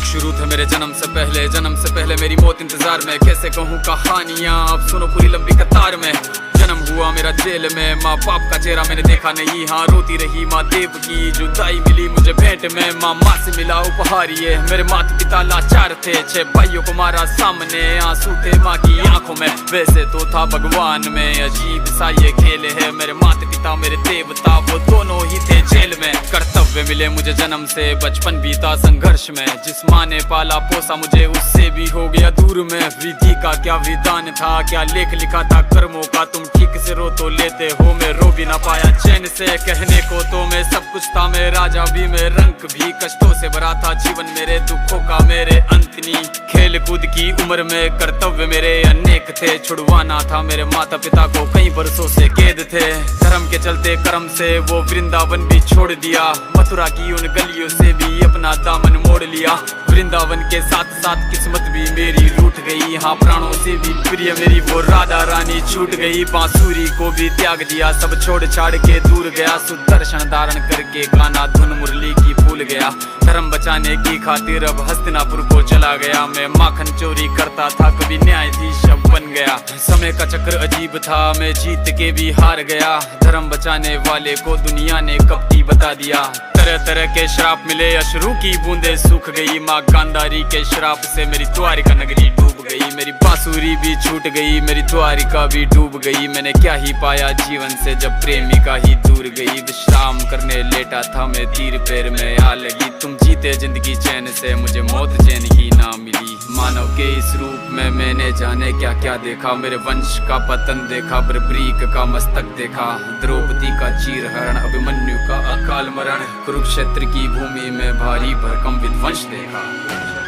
शुरू थे मेरे जन्म से पहले मेरी मौत इंतजार में। कैसे कहूँ कहानियाँ, अब सुनो पूरी लंबी कतार में। जन्म हुआ मेरा जेल में, माँ बाप का चेहरा मैंने देखा नहीं। हाँ रोती रही माँ देव की जुदाई मिली मुझे भेंट में। माँ से मिला उपहार ये, मेरे माता पिता लाचार थे। 6 भाइयों को मारा सामने, आंसू थे माँ की आंखों में। वैसे तो था भगवान में, अजीब सा ये खेल है। मेरे माता पिता मेरे देवता, वो दोनों ही थे जेल में। कर्तव्य मिले मुझे जन्म से, बचपन बीता संघर्ष में। जिस माँ ने पाला पोसा मुझे, उससे भी हो गया दूर में। विधि का क्या विधान था, क्या लेख लिखा था कर्मों का। तुम ठीक से रो तो लेते हो, मैं रो भी ना पाया चैन से। कहने को तो मैं सब कुछ था, मैं राजा भी, मैं रंग भी। कष्टों से भरा था जीवन मेरे, दुखों का मेरे अंत नहीं। खेल कूद की उम्र में कर्तव्य मेरे अनेक थे। छुड़वाना था मेरे माता पिता को, कई बरसों से कैद थे। धर्म के चलते कर्म से वो वृंदावन भी छोड़ दिया। मथुरा की उन गलियों से भी अपना दामन मोड़ लिया। वृंदावन के साथ साथ किस्मत भी मेरी रूठ गई। हाँ प्राणों से भी प्रिय मेरी वो राधा रानी छूट गई। बांसुरी को भी त्याग दिया, सब छोड़ छाड़ के दूर गया। सुदर्शन धारण करके गाना धुन मुरली की भूल गया। धर्म बचाने की खातिर अब हस्तिनापुर को चला गया। मैं माखन चोरी करता था, कभी न्यायाधीश अब बन गया। समय का चक्र अजीब था, मैं जीत के भी हार गया। धर्म बचाने वाले को दुनिया ने कपटी बता दिया। तरह तरह के श्राप मिले, अश्रु की बूंदे सूख गई। माँ गांधारी के श्राप से मेरी द्वारिका नगरी डूब गई। मेरी बांसुरी भी छूट गई, मेरी द्वारिका भी डूब गई। मैंने क्या ही पाया जीवन से, जब प्रेमिका ही दूर गई। विश्राम करने लेटा था मैं, तीर पैर में आ लगी। तुम जीते जिंदगी चैन से, मुझे मौत चैन ही ना मिली। मानव के इस रूप में मैंने जाने क्या क्या देखा। मेरे वंश का पतन देखा, बर्बरीक का मस्तक देखा। द्रौपदी का चीरहरण, अभिमन्यु का अकाल मरण। कुरुक्षेत्र की भूमि में भारी भरकम विध्वंस देखा।